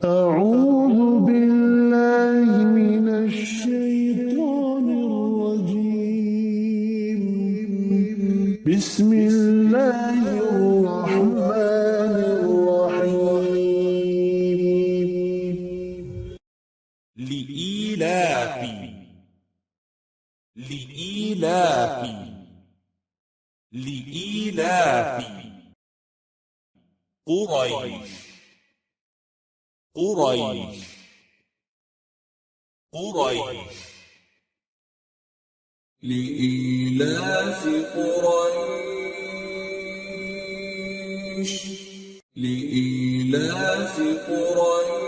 أعوذ بالله من الشيطان الرجيم. بسم الله الرحمن الرحيم. لإيلاف قريش لإيلاف قريش لإيلاف قريش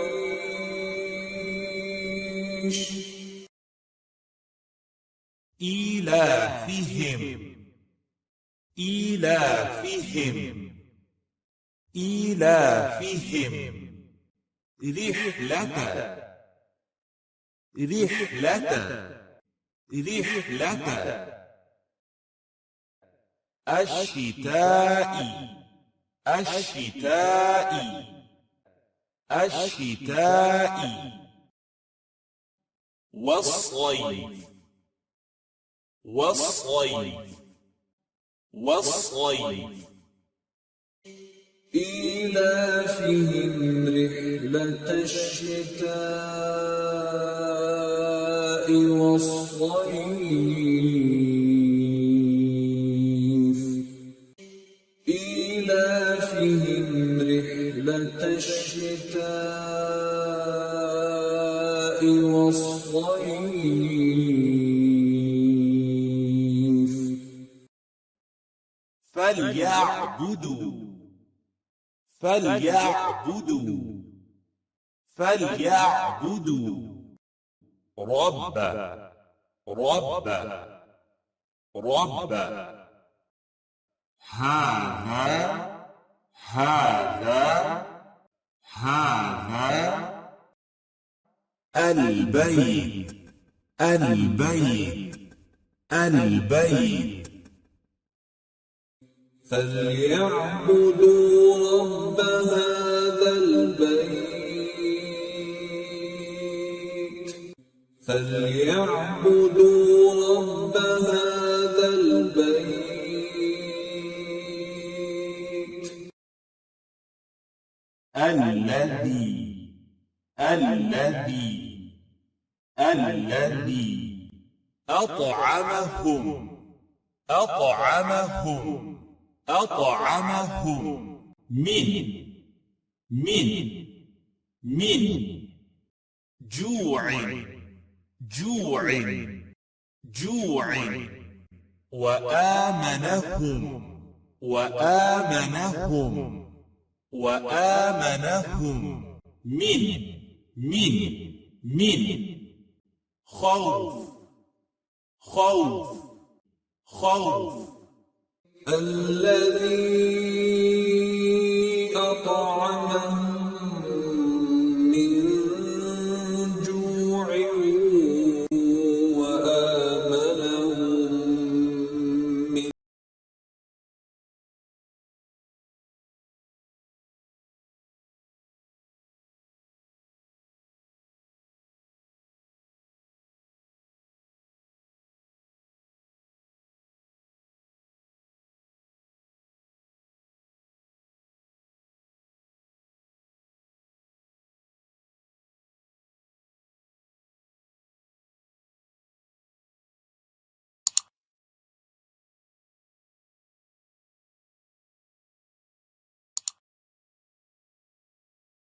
إيلافهم رحلة الشتاء والصيف إيلافهم رحلة الشتاء والصيف إيلافهم رحلة الشتاء والصيف فليعبدوا رب هذا البيت فليعبدوا رب هذا البيت فليعبدوا رب هذا البيت الذي أطعمهم من جوع وآمنهم من خوف الذي أطعمهم